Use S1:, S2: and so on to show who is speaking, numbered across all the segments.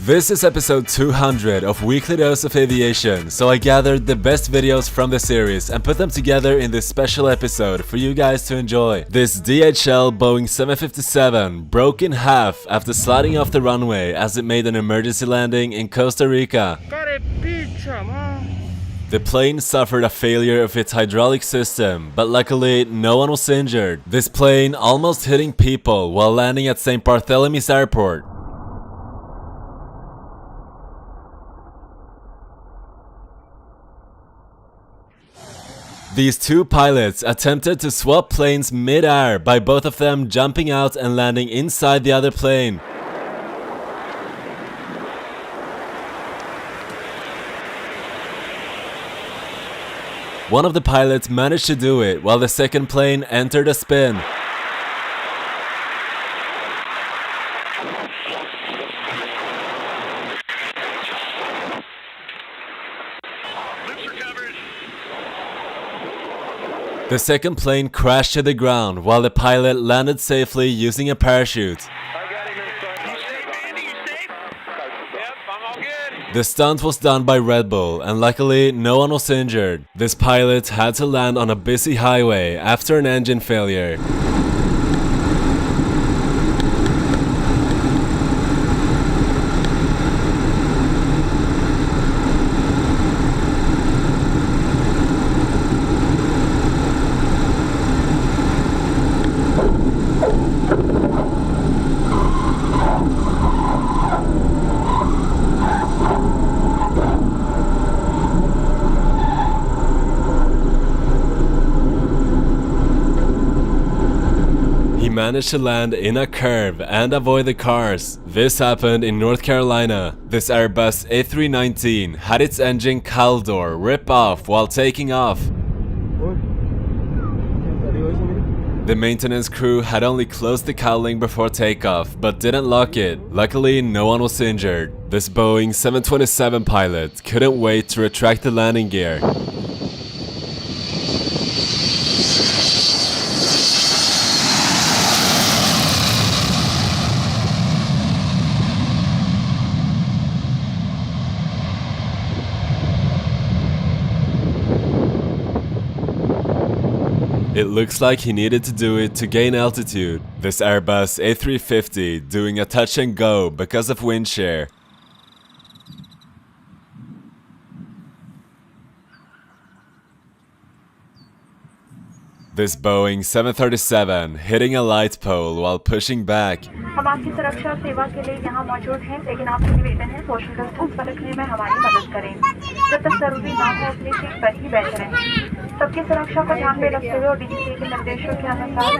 S1: This is episode 200 of Weekly Dose of Aviation, so I gathered the best videos from the series and put them together in this special episode for you guys to enjoy. This DHL Boeing 757 broke in half after sliding off the runway as it made an emergency landing in Costa Rica. The plane suffered a failure of its hydraulic system, but luckily no one was injured. This plane almost hitting people while landing at St. Bartholomew's Airport. These two pilots attempted to swap planes mid-air by both of them jumping out and landing inside the other plane. One of the pilots managed to do it while the second plane entered a spin. The second plane crashed to the ground while the pilot landed safely using a parachute. The stunt was done by Red Bull and luckily no one was injured. This pilot had to land on a busy highway after an engine failure. He managed to land in a curve and avoid the cars. This happened in North Carolina. This Airbus A319 had its engine cowl door rip off while taking off. The maintenance crew had only closed the cowling before takeoff, but didn't lock it. Luckily, no one was injured. This Boeing 727 pilot couldn't wait to retract the landing gear. It looks like he needed to do it to gain altitude. This Airbus A350 doing a touch and go because of wind shear. This Boeing 737 hitting a light pole while pushing back.
S2: हम आपकी सुरक्षा सेवा के लिए यहाँ मौजूद हैं, लेकिन आपसे निवेदन है सोशल डिस्टेंस पर रखने में हमारी मदद करें। जब तक जरूरी ना हो अपनी सीट पर ही बैठे रहें। सबकी सुरक्षा को ध्यान में रखते हुए और डीजीसीए के निर्देशों के अनुसार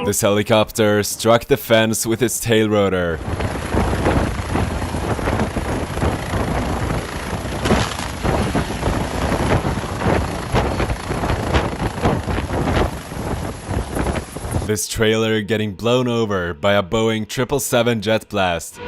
S1: This helicopter struck the fence with its tail rotor. This trailer getting blown over by a Boeing 777 jet blast.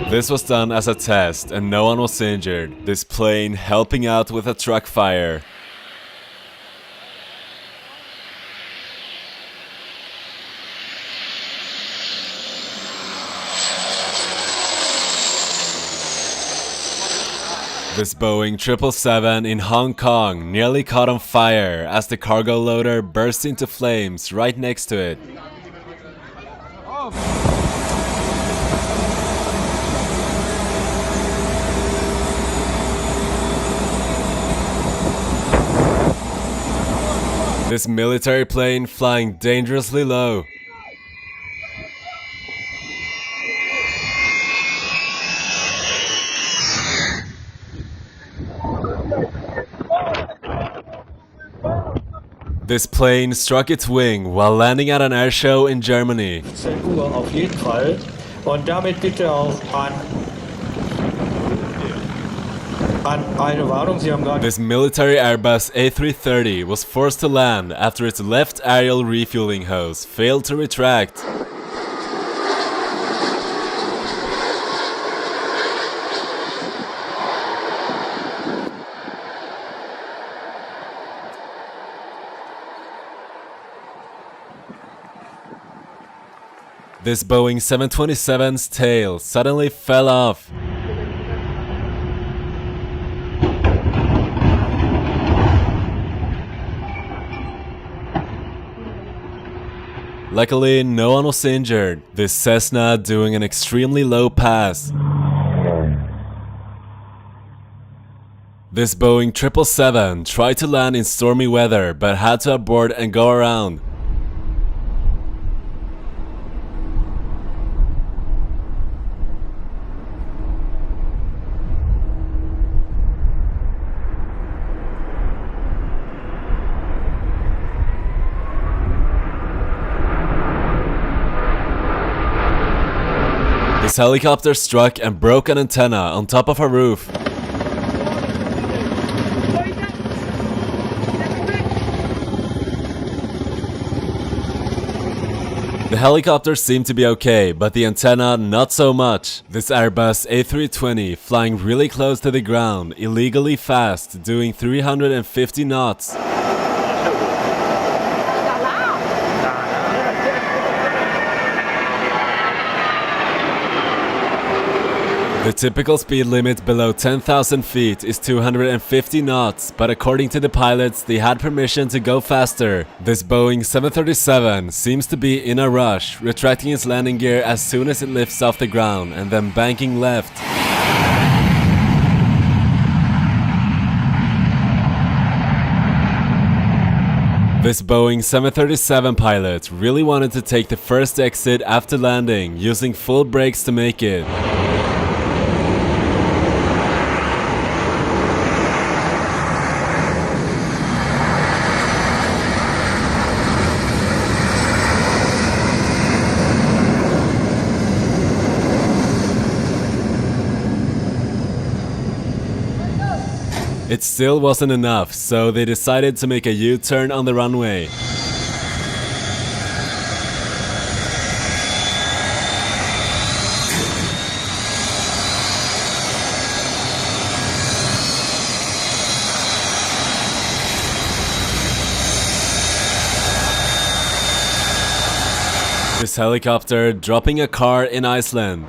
S1: This was done as a test and no one was injured. This plane helping out with a truck fire. This Boeing 777 in Hong Kong nearly caught on fire as the cargo loader burst into flames right next to it. This military plane flying dangerously low. This plane struck its wing while landing at an air show in Germany.
S3: Auf jeden Fall. Und damit bitte auch eine Warnung, Sie haben gerade...
S1: This military Airbus A330 was forced to land after its left aerial refueling hose failed to retract. This Boeing 727's tail suddenly fell off. Luckily, no one was injured. This Cessna doing an extremely low pass. This Boeing 777 tried to land in stormy weather but had to abort and go around. This helicopter struck and broke an antenna on top of a roof. The helicopter seemed to be okay, but the antenna not so much. This Airbus A320 flying really close to the ground, illegally fast, doing 350 knots. The typical speed limit below 10,000 feet is 250 knots, but according to the pilots, they had permission to go faster. This Boeing 737 seems to be in a rush, retracting its landing gear as soon as it lifts off the ground and then banking left. This Boeing 737 pilot really wanted to take the first exit after landing, using full brakes to make it. It still wasn't enough, so they decided to make a U-turn on the runway. This helicopter dropping a car in Iceland.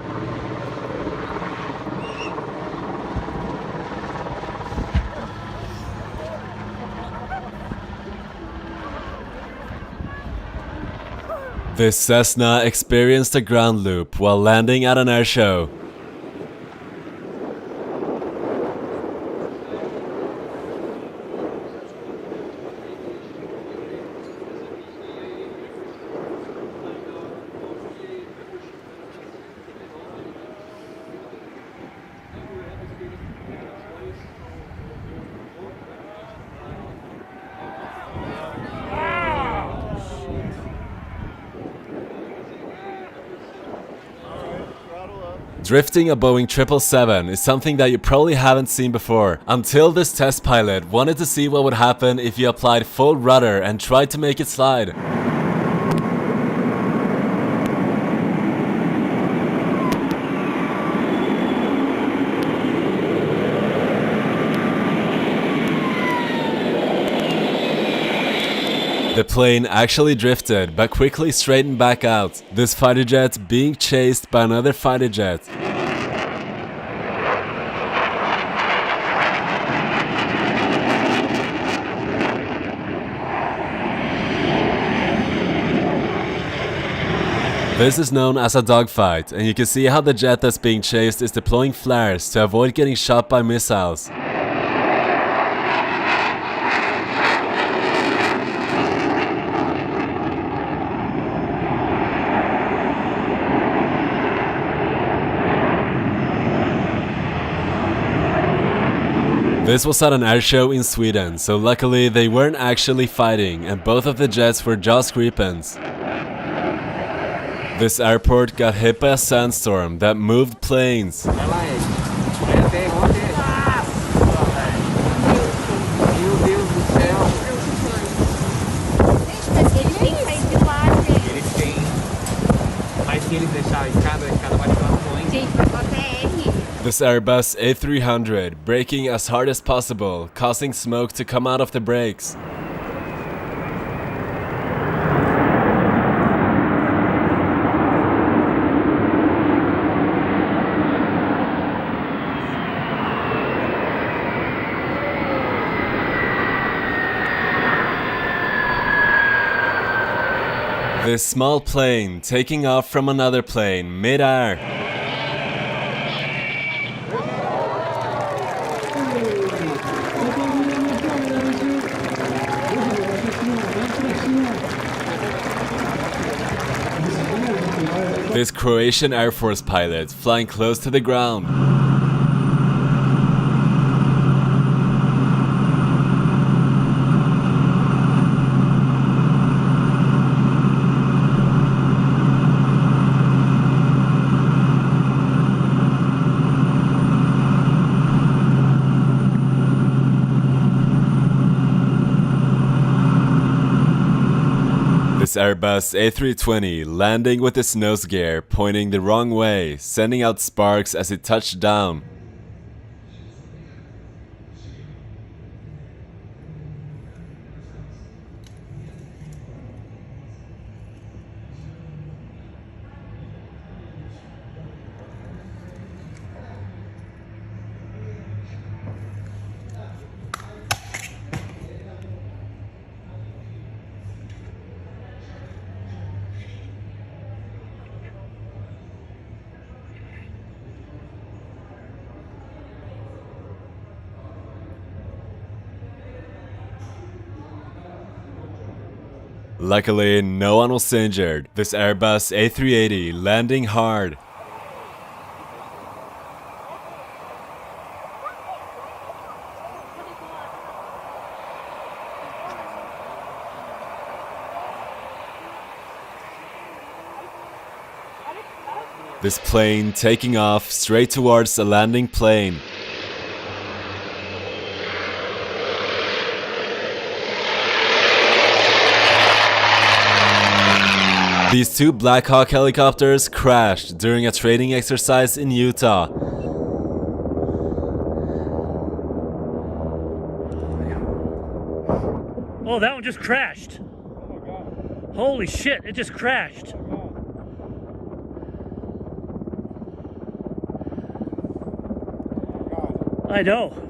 S1: This Cessna experienced a ground loop while landing at an air show. Drifting a Boeing 777 is something that you probably haven't seen before, until this test pilot wanted to see what would happen if you applied full rudder and tried to make it slide. The plane actually drifted, but quickly straightened back out. This fighter jet being chased by another fighter jet. This is known as a dogfight, and you can see how the jet that's being chased is deploying flares to avoid getting shot by missiles. This was at an airshow in Sweden, so luckily they weren't actually fighting and both of the jets were just Gripens. This airport got hit by a sandstorm that moved planes. This Airbus A300 braking as hard as possible, causing smoke to come out of the brakes. This small plane taking off from another plane mid-air. This Croatian Air Force pilot flying close to the ground. This Airbus A320 landing with its nose gear pointing the wrong way, sending out sparks as it touched down. Luckily, no one was injured. This Airbus A380 landing hard. This plane taking off straight towards a landing plane. These two Black Hawk helicopters crashed during a training exercise in Utah.
S4: Oh, that one just crashed. Holy shit, it just crashed. I know.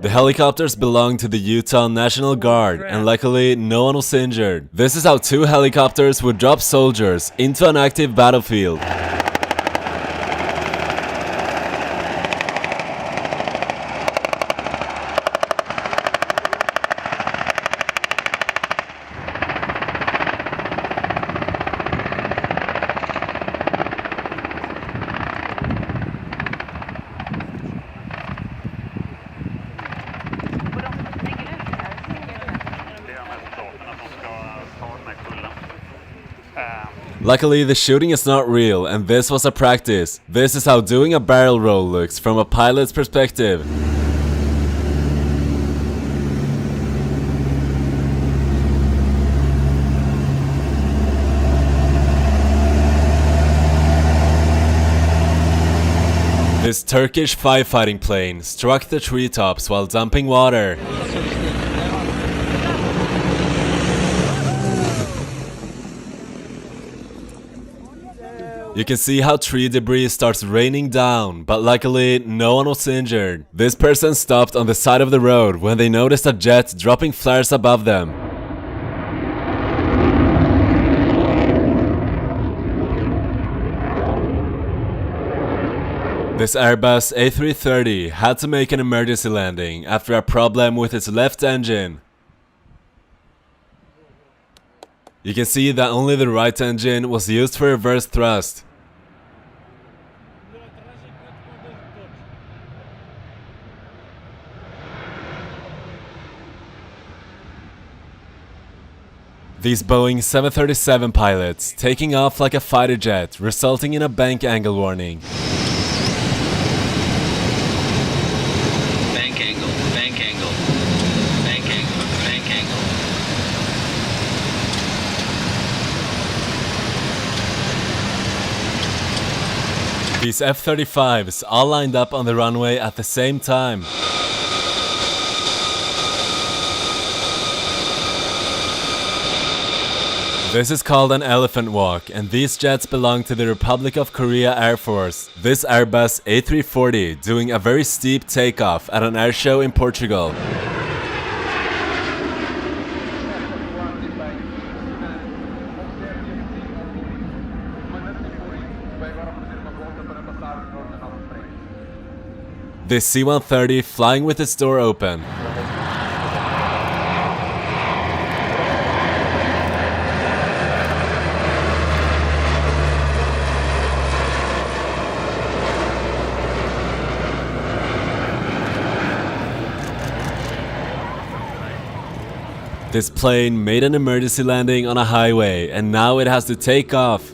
S1: The helicopters belong to the Utah National Guard, and luckily no one was injured. This is how two helicopters would drop soldiers into an active battlefield. Luckily, the shooting is not real, and this was a practice. This is how doing a barrel roll looks from a pilot's perspective. This Turkish firefighting plane struck the treetops while dumping water. You can see how tree debris starts raining down, but luckily no one was injured. This person stopped on the side of the road when they noticed a jet dropping flares above them. This Airbus A330 had to make an emergency landing after a problem with its left engine. You can see that only the right engine was used for reverse thrust. These Boeing 737 pilots taking off like a fighter jet, resulting in a bank angle warning.
S5: Bank angle, bank angle, bank angle, bank angle.
S1: These F-35s all lined up on the runway at the same time. This is called an elephant walk, and these jets belong to the Republic of Korea Air Force. This Airbus A340 doing a very steep takeoff at an air show in Portugal. This C-130 flying with its door open. This plane made an emergency landing on a highway, and now it has to take off.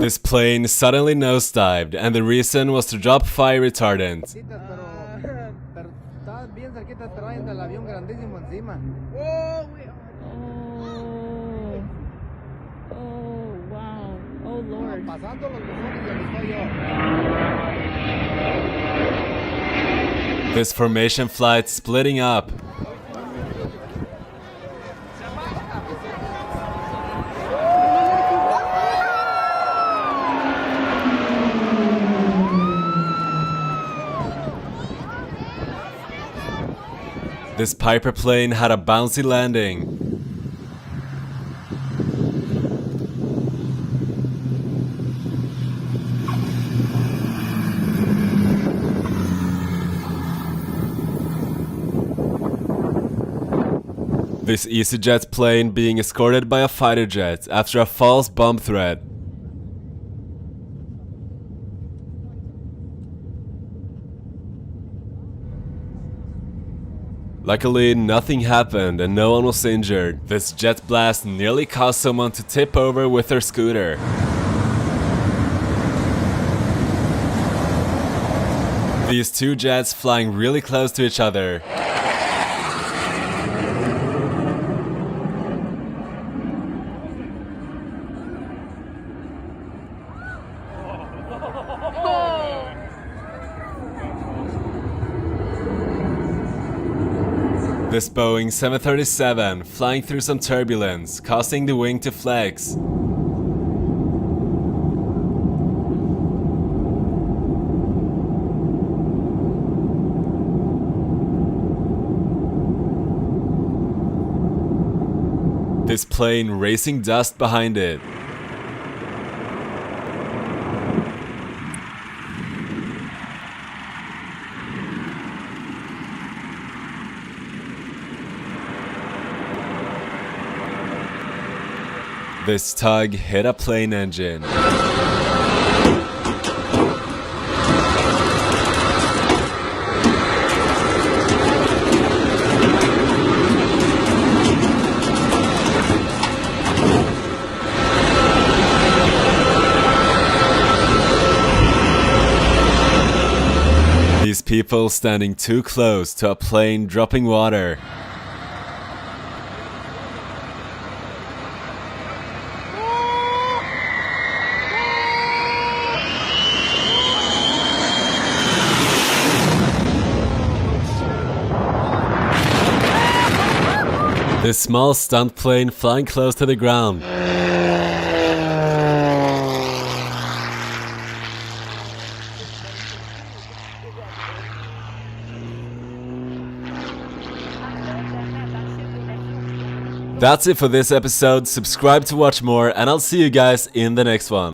S1: This plane suddenly nosedived, and the reason was to drop fire retardant.
S6: Pero estaba bien cerquita, traen el avión grandísimo encima.
S7: Oh, wow. Oh, Lord.
S6: Pasando los buzones y ahí estoy yo.
S1: This formation flight splitting up. This Piper plane had a bouncy landing. This EasyJet plane being escorted by a fighter jet after a false bomb threat. Luckily, nothing happened and no one was injured. This jet blast nearly caused someone to tip over with their scooter. These two jets flying really close to each other. This Boeing 737 flying through some turbulence, causing the wing to flex. This plane racing dust behind it. This tug hit a plane engine. These people standing too close to a plane dropping water. This small stunt plane flying close to the ground. That's it for this episode. Subscribe to watch more, and I'll see you guys in the next one.